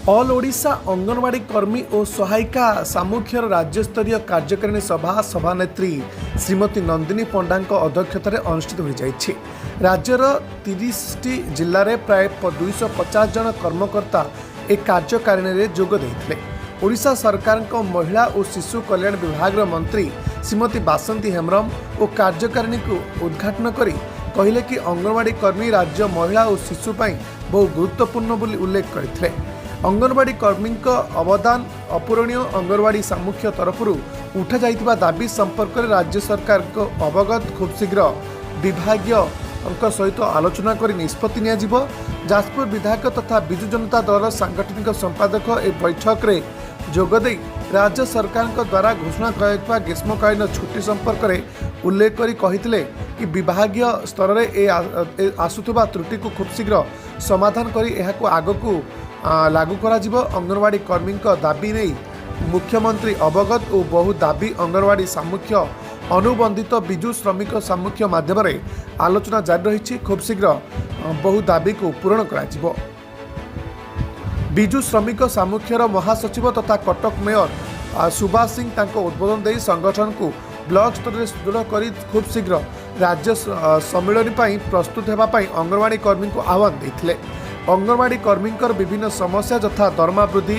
All Odisha anganwadi कर्मी और सहायिका सामुख्यर राज्यस्तरीय कार्यकारिणी सभा सभानेत्री श्रीमती नंदिनी पंडा अध्यक्षतार अनुष्ठित हो जाइछि। राज्यर 30 जिले में प्राय 250 जन कर्मकर्ता एक कार्यकारिणी में जोग देइथिले। ओडिशा सरकार महिला और शिशु कल्याण विभाग मंत्री श्रीमती बासंती हेम्ब्रम और कार्यकारिणी को उद्घाटन करी कहले कि अंगनवाड़ी कर्मी राज्य महिला और शिशु बहु गुरुत्वपूर्ण बोली उल्लेख करथिले। अंगनवाड़ी कर्मी अवदान अपूरणीय। अंगनवाड़ी सामुख्य तरफ उठा जाइतिबा दाबी संपर्क में राज्य सरकार को अवगत खूब शीघ्र विभागीय सहित आलोचना कर निष्पत्ति नियाजिबो। जाजपुर विधायक तथा बिजु जनता दल सांगठनिक संपादक ए बैठक में जोगदे राज्य सरकार द्वारा घोषणा कर ग्रीष्मकालीन छुट्टी संपर्क में उल्लेख कर कहिथिले कि विभागीय स्तर में आसुथुबा त्रुटि को खूब शीघ्र समाधान कर एहाको आगकू लागू करा जिवो। अंगनवाड़ी कर्मी दाबी नहीं मुख्यमंत्री अवगत और बहु दाबी अंगनवाड़ी सामुख्य अनुबंधित बिजु श्रमिक सामुख्य माध्यम आलोचना जारी रही। खूब शीघ्र बहु दाबी को पूरण करा जिवो। बिजु श्रमिक सामुख्यर महासचिव तथा कटक मेयर सुभाष सिंह तांको उद्बोधन दे संगठन को ब्लॉक स्तर में सुदृढ़ कर खूब शीघ्र राज्य सम्मेलन प्रस्तुत होगापी अंगनवाड़ी कर्मी को आह्वान देते। अंगनवाड़ी कर्मी विभिन्न समस्या यथा दरमा वृद्धि,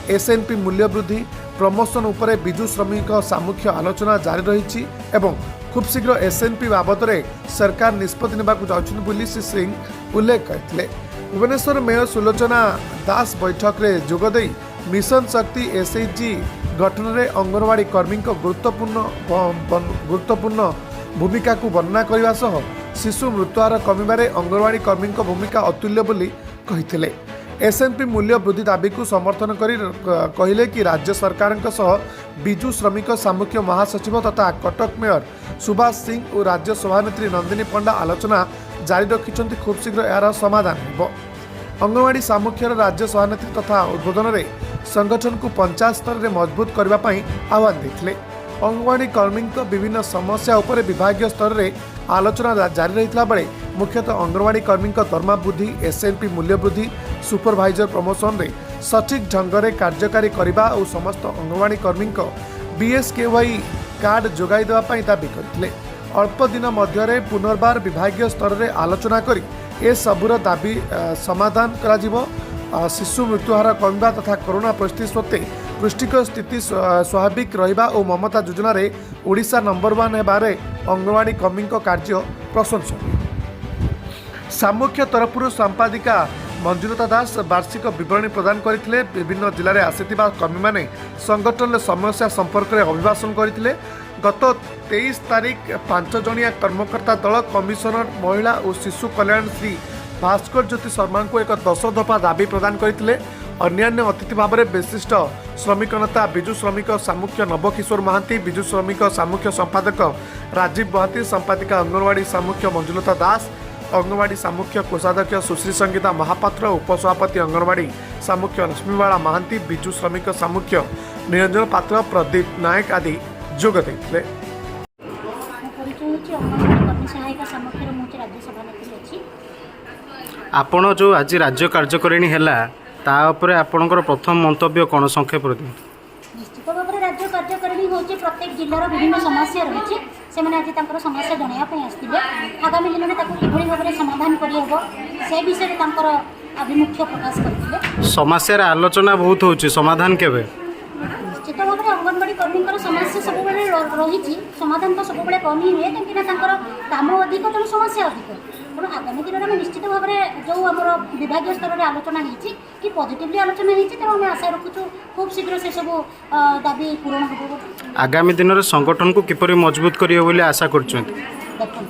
एसएनपी मूल्य वृद्धि, प्रमोशन उपरे बिजु श्रमिक सामुख्य आलोचना जारी रही एवं खूब शीघ्र एसएनपी बाबद में सरकार निष्पत्ति नेबाकु जाउछन बोली श्री सिंह उल्लेख करथिले। भुवनेश्वर मेयर सुलोचना दास बैठक में जोगदे मिशन शक्ति एसएचजी गठन में अंगनवाड़ी कर्मी गुरुत्वपूर्ण भूमिका को वर्णना करने सह शिशु मृत्युहार कमिबारे अंगनवाड़ी कर्मी भूमिका अतुल्य बोली कहिथिले। एसएनपी मूल्य वृद्धि दाबी को समर्थन करी कहले कि राज्य सरकार बिजु श्रमिक सामुख्य महासचिव तथा कटक मेयर सुभाष सिंह और राज्य सभानेत्री नंदिनी पंडा आलोचना जारी रखिंट। खूब शीघ्र यार समाधान हो। अंगनवाड़ी सामुख्यर राज्य सभानेत्री तथा उद्बोधन में संगठन को पंचायत स्तर में मजबूत करने आह्वान देते। अंगनवाड़ी कर्मी विभिन्न समस्या उपर विभागीय स्तर में आलोचना जारी रही बेले मुख्यतः अंगनवाड़ी कर्मी दरमा वृद्धि, एसएनपी मूल्य वृद्धि, सुपरभाइजर प्रमोशन में सठिक ढंग से कार्यकारी करने और समस्त अंगनवाड़ी कर्मी बीएसकेवाई कार्ड जोगाई देवाई दाबी करते। अल्प दिन मध्य पुनर्बार विभागीय स्तर में आलोचना कर सबूर दाबी समाधान करा। शिशु मृत्युहार कमिबा तथा कोरोना परिस्थिति सत्वे पुष्टिकर स्थिति स्वाभाविक रहिबा और ममता योजना रे ओडिशा नंबर 1 हेबारे अंगनवाड़ी कर्मी कार्य प्रशंसनीय। सामुख्य तरफ संपादिका मंजुलता दास वार्षिक विवरणी प्रदान करथिले। विभिन्न जिले में आसिथिबा कर्मी माने संगठन समस्या संपर्क में अभिभाषण करथिले। गत 23 तारीख 5 जणिया कर्मकर्ता दल कमिशनर महिला और शिशु कल्याण श्री भास्कर ज्योति शर्मा को एक 10 दफा दाबी प्रदान करथिले। अन्यान्य अतिथि भाव में विशिष्ट श्रमिक नेता बिजु श्रमिक सामुख्य नवकिशोर महांती, बिजु श्रमिक सामुख्य संपादक राजीव बहाती, संपादिका अंगनवाड़ी सामुख्य मंजुलता दास, अंगनवाड़ी सामुख्य कोषाध्यक्ष सुश्री संगीता महापात्र, उपसभापति अंगनवाड़ी सामुख्य रश्मिबाला महांती, बिजु श्रमिक सामुख्य निरंजन पात्र, प्रदीप नायक आदि जोग देते। आपण जो आज राज्य कार्यकारिणी है आपणकर प्रथम मंतव्य कौन संक्षेप निश्चित भाव में राज्य कार्यकारिणी हूँ प्रत्येक जिलार विभिन्न समस्या रही से आज समस्या जनवाई आसते। आगामी दिन में कि भाव में समाधान करहब से विषय आभिमुख्य प्रकाश करते। समस्या आलोचना बहुत हो समाधान केवे निश्चित भाव में अंगनवाड़ी कर्मी समस्या सब रही समाधान तो सब कम ही हुए कहीं काम अधिक तेणु समस्या अधिक। तेणु आगामी दिन में निश्चित भाव में जो आम विभाग स्तर में आलोचना कि पॉजिटिवली आलोचना तेणु आम आशा रखुचु खूब शीघ्र से सब दाबी पूरण हो। आगामी दिन में संगठन को किपरि मजबूत करियो बोली आशा करछन। देखो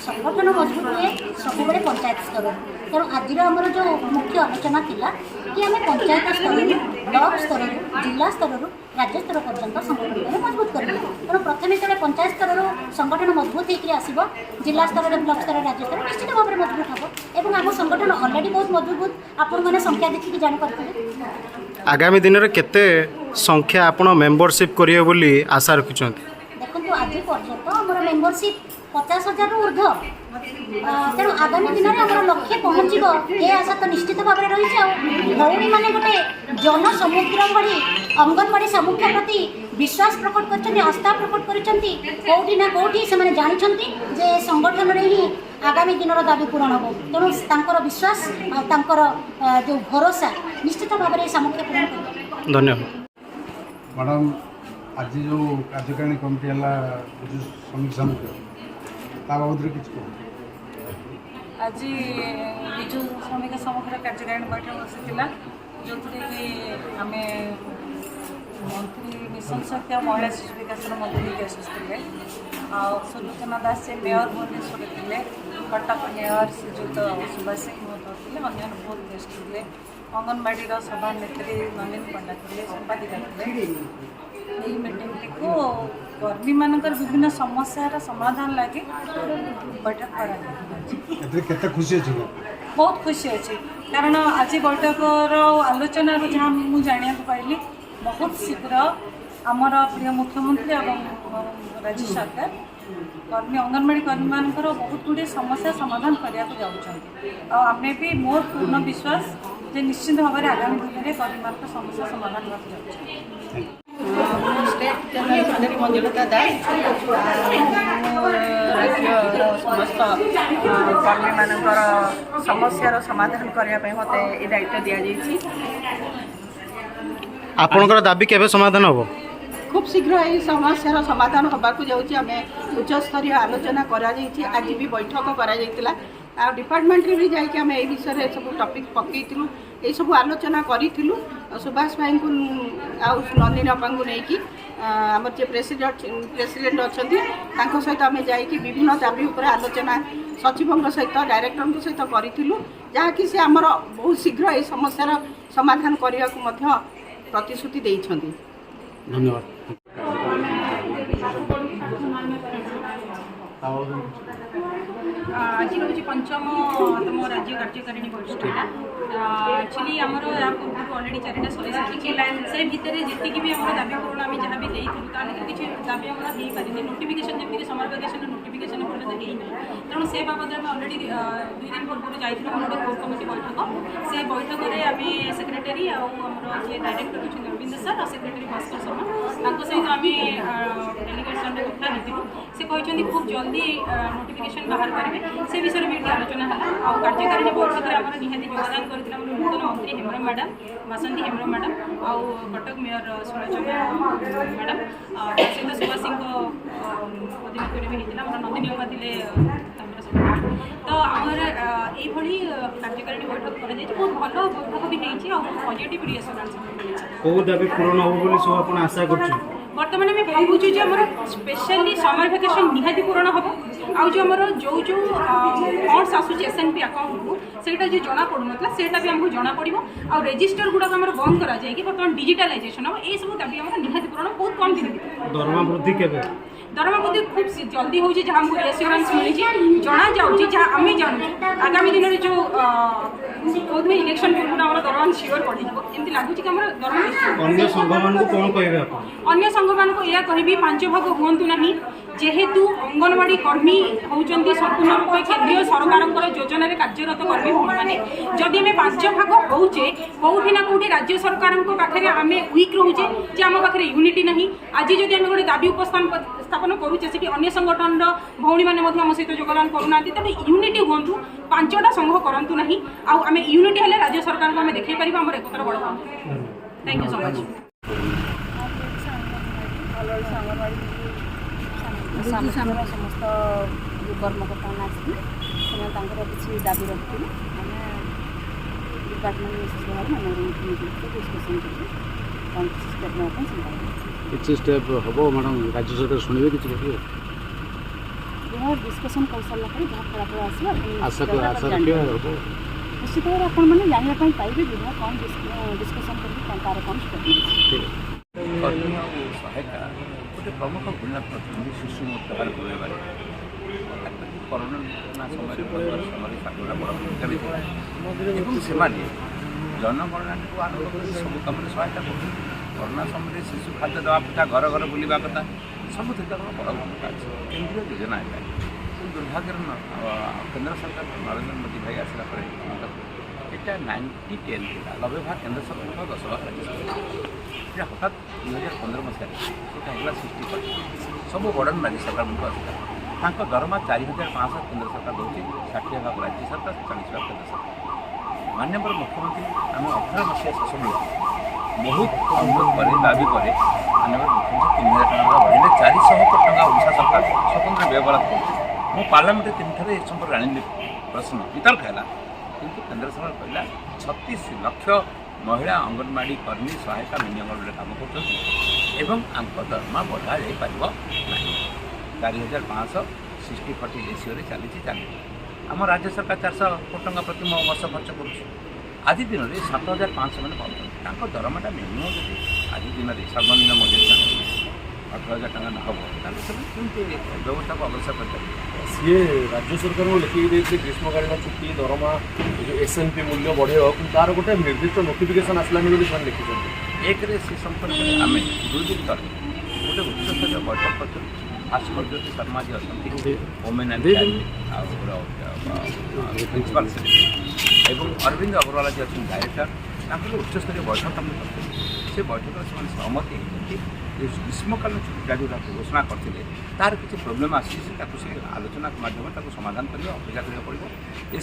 संगठन मजबूत हुए सब पंचायत स्तर। तेणु आज आमर जो मुख्य आलोचना थिला कि आम पंचायत स्तर ब्लॉक स्तर जिला स्तर राज्य स्तर पर्यंत संगठन मजबूत करेंगे। तेणु प्रथम जो पंचायत स्तर संगठन मजबूत होकर आसब जिला स्तर ब्लॉक स्तर राज्य स्तर निश्चित भाव में मजबूत हम और आम संगठन अलरेडी बहुत मजबूत आपण मैंने संख्या देखिए जापारे। आगामी दिन में केते संख्या आपण मेंबरशिप करिए बोली आशा रखिछन। देखो आज पर्यंत आम मेंबरशिप 50,000 ରୁ ऊर्ध्व तेणु आगामी दिन में आम लक्ष्य पहुँचब ये आशा तो निश्चित भाव में रही भौणी मैंने गोटे जनसमुद्र भली अंगनवाड़ी सामुख्य प्रति विश्वास प्रकट कर आस्था प्रकट करोटी ना कौटी से जानते जे संगठन में ही आगामी दिन दाबी पूरण हो तेणु तांकर विश्वास और जो भरोसा निश्चित भाव में सामुख्य पूरण कर। धन्यवाद मैडम आज जो कार्यकारिणी कमिटी है समीक्षा बाबद कि आज विजु श्रमिक समूह कार्यकारिणी बैठक बसी जो कि आम मंत्री मिशन शक्ति और महिला शिशु विकास मंत्री आसुले सुलोचना दास से मेयर भुवनेश्वर थे कटक मेयर श्रीजुत सुभाष सिंह थे अन्य बहुत गेस्ट थे अंगनवाड़ी सभानेत्री नलिनी पंडा थे संपादिका थे मीटिंग को कर्मी मानकर विभिन्न समस्यार समाधान लगे बैठक कर खुशी अच्छे बहुत खुशी अच्छी कारण आज बैठकर आलोचना जहाँ मुझे जाना पाइली बहुत शीघ्र आमर प्रिय मुख्यमंत्री और राज्य सरकार कर्मी अंगनवाड़ी कर्मी मानकर बहुत गुड़े समस्या समाधान करने को आमे भी मोर पूर्ण विश्वास जे निश्चित भाव में आगामी दिन में कर्मी मान समस्या समाधान करने स्टेट जनरल सेक्रेटरी मंजुलता दास राज्य समस्त कर्मी मानकर समस्यार समाधान करने मते ये दायित्व दि जाइए। आपणकर दाबी केबे समाधान होबो खूब शीघ्र ये समस्यार समाधान होबाकू जाउची आमे उच्च स्तरीय आलोचना करा जाइछि आज भी बैठक करा जाइतिला आ डिपार्टमेंट रे भी जाइके आमे ए विषय सब टॉपिक पकेइतिलु ए सब आलोचना करिथिलु सुभाष भाई को आ नंदिनी अपा को नहीं आम जे प्रेसिडेंट अच्छा सहित आम जाइए विभिन्न दाबी उपर आलोचना सचिवों सहित डायरेक्टर सहित करूँ जहाँकि से आमर बहुत शीघ्र ये समस्यार समाधान करने को प्रतिश्रुति देइछन्ति। धन्यवाद आज रोज पंचम राज्य कार्यकारिणी बैठकटा एक्चुअली आमर या पूर्व अलरेडी 4टा सरी से भितर जी भी आम दाबी पूरण आम जहाँ भी देलु किसी दाबी आम हो पारे नोटिफिकेशन जमीन समर वेकेशन नोटिफिकेशन पर्यटन होना तेणु से बाबद में अलरेडी 2 दिन पूर्व जाइए गोटे कोर कमिटी बैठक से बैठक में आम सेक्रेटरी आमर जी डायरेक्टर अच्छे अरविंद सर और सेक्रेटरी भास्कर शर्मा सहित आम डेलीगेशन कथा होती से कहते खूब जल्दी नोटिफिकेशन बाहर करेंगे से विषय में आलोचना है और कार्यकारिणी बैठक में आम निहाती योगदान करते नूतन मंत्री हेम्रम मैडम बासंती हेम्रम मैडम और कटक मेयर सुलोचना मैडम सहित सुभाष सिंह अधीन भी होता है नंदिनी अपा थे तो आमर ये कार्यकारिणी बैठक कर बहुत भल बैठक भी होती पॉजिटिव रिएक्शन को दाबी पूर्ण हो सब आप आशा कर बर्तमान आम भावुँ जो आम स्पेशली समर वेकेशन निहाती पूरण हम आउ जो आमर जो जो फंड्स आसूँ SNP अकाउंट को सेटा जो जना पड़ूना सेटा भी आमको जना पड़ो आ रजिस्टर गुड़ाक आम बंद कर बर्तमान डिजिटालाइजेशन हम ये सब दाबी आम निहाती पूरण बहुत कम दिन दरमा वृद्धि केबे दरमा वृद्धि खूब जल्दी हो जहाँ हमको एश्योरेंस मिली जना जाऊँगी जहाँ आम जानू आगामी दिन में जो कौन इलेक्शन पूर्व आम दरमा सियोर पड़े लगुच कि दरमा अन्य संघ मान कौन कहे अन्य संघ मान यह कहि 5 भाग हूँ ना जेहेतु अंगनवाड़ी कर्मी होती संपूर्ण रूप केंद्रीय सरकार योजन कार्यरत कर्मी मैंने जदि आम 5 भाग होचे कौटी ना कौटी राज्य सरकार पाखे आम वीक रोचे जे आम पाखे यूनिटी ना आज जब आम गोटे दाबी उपस्थापन करुचे से अन्य संगठन भौणी मैंने आम सहित योगदान करूना तेणु यूनिटी हूँ 5टा संघ करूँ ना आम यूनिटी हेल्ले राज्य सरकार को आम देखा पार आम एकतार बड़ थैंक यू सो मच समस्त कर्मकर्ता आसते किसी दाबी रखी डिपार्टमेंट डिस्कसन किसी स्टेप हम मैडम राज्य सरकार शुणे कि डिस्कसन कर सारा जहाँ फलाफल आसो आशा निश्चित भाव आप जानवाई पाइबे विभाग कौन डिस्कसन कर तार कौन सहायता गोटे प्रमुख भूमिका प्रतिनिधि शिशु मृत्युहार कमाइबार करोना समय बड़ भूमिका भी था जनगणना को आरम्भ कर सब कम सहायता कर करोना समय शिशु खाद्य देवा कथा घर घर बुलवा कथा सब बड़ भूमिका अच्छे केंद्रीय योजना है दुर्भाग्य केंद्र सरकार नरेंद्र मोदी भाई आसला पर এটা 90-10 ଥିଲା 90 ଭାଗ କେନ୍ଦ୍ର ସରକାର 10 ଭାଗ ରାଜ୍ୟ ସରକାର এটা ହଠାତ୍ 2015 ମସିହାରେ ସେଟା ହେଲା 60% ସବୁ ବର୍ଡ଼ନ୍ ରାଜ୍ୟ ସରକାରମାନଙ୍କୁ ଆସିଲା ତାଙ୍କ ଦରମା 4,500 କେନ୍ଦ୍ର ସରକାର ଦେଉଛି 60 ଭାଗ ରାଜ୍ୟ ସରକାର 40 ଭାଗ କେନ୍ଦ୍ର ସରକାର ମାନ୍ୟବର ମୁଖ୍ୟମନ୍ତ୍ରୀ ଆମେ 18 ମସିହା ଶେଷ ବେଳକୁ ବହୁତ ଅନୁରୋଧ ପରେ ଦାବି ପରେ ମାନ୍ୟବର ମୁଖ୍ୟମନ୍ତ୍ରୀ 3,000 ଟଙ୍କା ବଢ଼ିଲେ 400 କୋଟି ଟଙ୍କା ଓଡ଼ିଶା ସରକାର ସ୍ୱତନ୍ତ୍ର ବ୍ୟବହାର କରୁଛି ମୁଁ ପାର୍ଲାମେଣ୍ଟରେ 3 ଥର ଏ ସମ୍ପର୍କରେ ଆଣିଲି ପ୍ରଶ୍ନ ବିତର୍କ ହେଲା କିନ୍ତୁ କେନ୍ଦ୍ର ସରକାର କହିଲା 36 ଲକ୍ଷ ମହିଳା ଅଙ୍ଗନବାଡ଼ି କର୍ମୀ ସହାୟତା ମିନି ଅଙ୍ଗନବାଡ଼ିରେ କାମ କରୁଛନ୍ତି ଏବଂ ଆଙ୍କ ଦରମା ବଢ଼ାଯାଇପାରିବ ନାହିଁ 4,500 60-40 ରେସିଓରେ ଚାଲିଛି ଆମ ରାଜ୍ୟ ସରକାର 400 କୋଟି ଟଙ୍କା ପ୍ରତି ବର୍ଷ ଖର୍ଚ୍ଚ କରୁଛି ଆଜି ଦିନରେ 7,500 ମାନେ ପାଉଛନ୍ତି ତାଙ୍କ ଦରମାଟା ମିନିମମ୍ ଯଦି ଆଜି ଦିନରେ ସର୍ବନିମ୍ନ ମଜୁରୀ 18,000 ଟଙ୍କା ନ ହେବ ତାହେଲେ ସେମାନେ କେମିତି ବ୍ୟବସ୍ଥାକୁ ଅଗ୍ରସର କରିପାରିବେ ସିଏ ରାଜ୍ୟ ସରକାରଙ୍କୁ ଲେଖିକି ଦେଇଥିଲେ ଗ୍ରୀଷ୍ମକାଳୀନ ଛୁଟି ଦରମା ଏ ଯେଉଁ SNP ମୂଲ୍ୟ ବଢ଼େଇବ କିନ୍ତୁ ତାର ଗୋଟେ ନିର୍ଦ୍ଦିଷ୍ଟ ନୋଟିଫିକେସନ୍ ଆସିଲାନି ବୋଲି ସେମାନେ ଲେଖିଛନ୍ତି ଏକରେ ସେ ସମ୍ପର୍କରେ ଆମେ 2 ଦିନ ତଳେ ଗୋଟେ ଉଚ୍ଚସ୍ତରୀୟ ବୈଠକ କରିଥିଲୁ ଭାସ୍କରଜ୍ୟୋତି ଶର୍ମା जी ଅଛନ୍ତି ଓମେନ୍ ଆଣ୍ଡ ପ୍ରିନ୍ସିପାଲ ସେକ୍ରେଟାରୀ ଏବଂ ଅରବିନ୍ଦ ଅଗ୍ରୱାଲା जी ଅଛନ୍ତି ଡାଇରେକ୍ଟର ତାଙ୍କର ଉଚ୍ଚସ୍ତରୀୟ ବୈଠକ ଆମେ କରିଥିଲୁ ସେ ବୈଠକରେ ସେମାନେ ସହମତି ହେଇଛନ୍ତି ଯେ ଗ୍ରୀଷ୍ମକାଳୀନ ଛୁଟିଟା ଯେଉଁଟାକୁ ଘୋଷଣା କରିଥିଲେ ତାର କିଛି ପ୍ରୋବ୍ଲେମ୍ ଆସିଛି ତାକୁ ସେ ଆଲୋଚନା ମାଧ୍ୟମରେ ତାକୁ ସମାଧାନ କରିବା ଅପେକ୍ଷା କରିବାକୁ ପଡ଼ିବ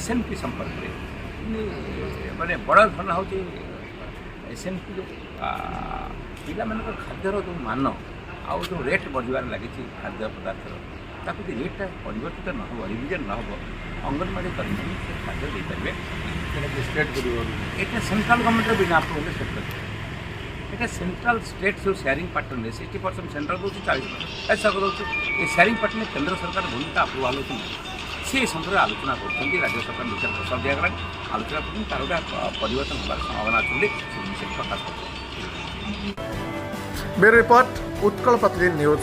SNP ସମ୍ପର୍କରେ ମାନେ ବଡ଼ ଘଟଣା ହେଉଛି SNP ଯେଉଁ ପିଲାମାନଙ୍କର ଖାଦ୍ୟର ଯେଉଁ ମାନ ଆଉ ଯେଉଁ ରେଟ୍ ବଢ଼ିବାରେ ଲାଗିଛି ଖାଦ୍ୟ ପଦାର୍ଥର ତାକୁ ଯଦି ରେଟ୍ଟା ପରିବର୍ତ୍ତିତ ନ ହେବ ରିଭିଜନ୍ ନ ହେବ ଅଙ୍ଗନବାଡ଼ି କର୍ମୀ ସେ ଖାଦ୍ୟ ଦେଇପାରିବେ ଷ୍ଟେଟ୍ କରିବ এটা সেন্ট্রাল গভর্নমেন্টের বিনা আপ্রুভালে সেট করছে এটা সেন্ট্রাল স্টেট जो शेयरिंग पार्टनर 60% सेंट्रल दूसरी 40% ऐसा दूसरी ये शेयरिंग पार्टनर केंद्र सरकार भूमिका अप्रुभाल होती से संपर्क आलोचना कर राज्य सरकार विचार प्रस्ताव दिगला आलोचना कर तार गोटे परिवर्तन होबार संभावना अच्छी विषय प्रकाश कर ब्यूरो रिपोर्ट उत्कल प्रतिदिन न्यूज।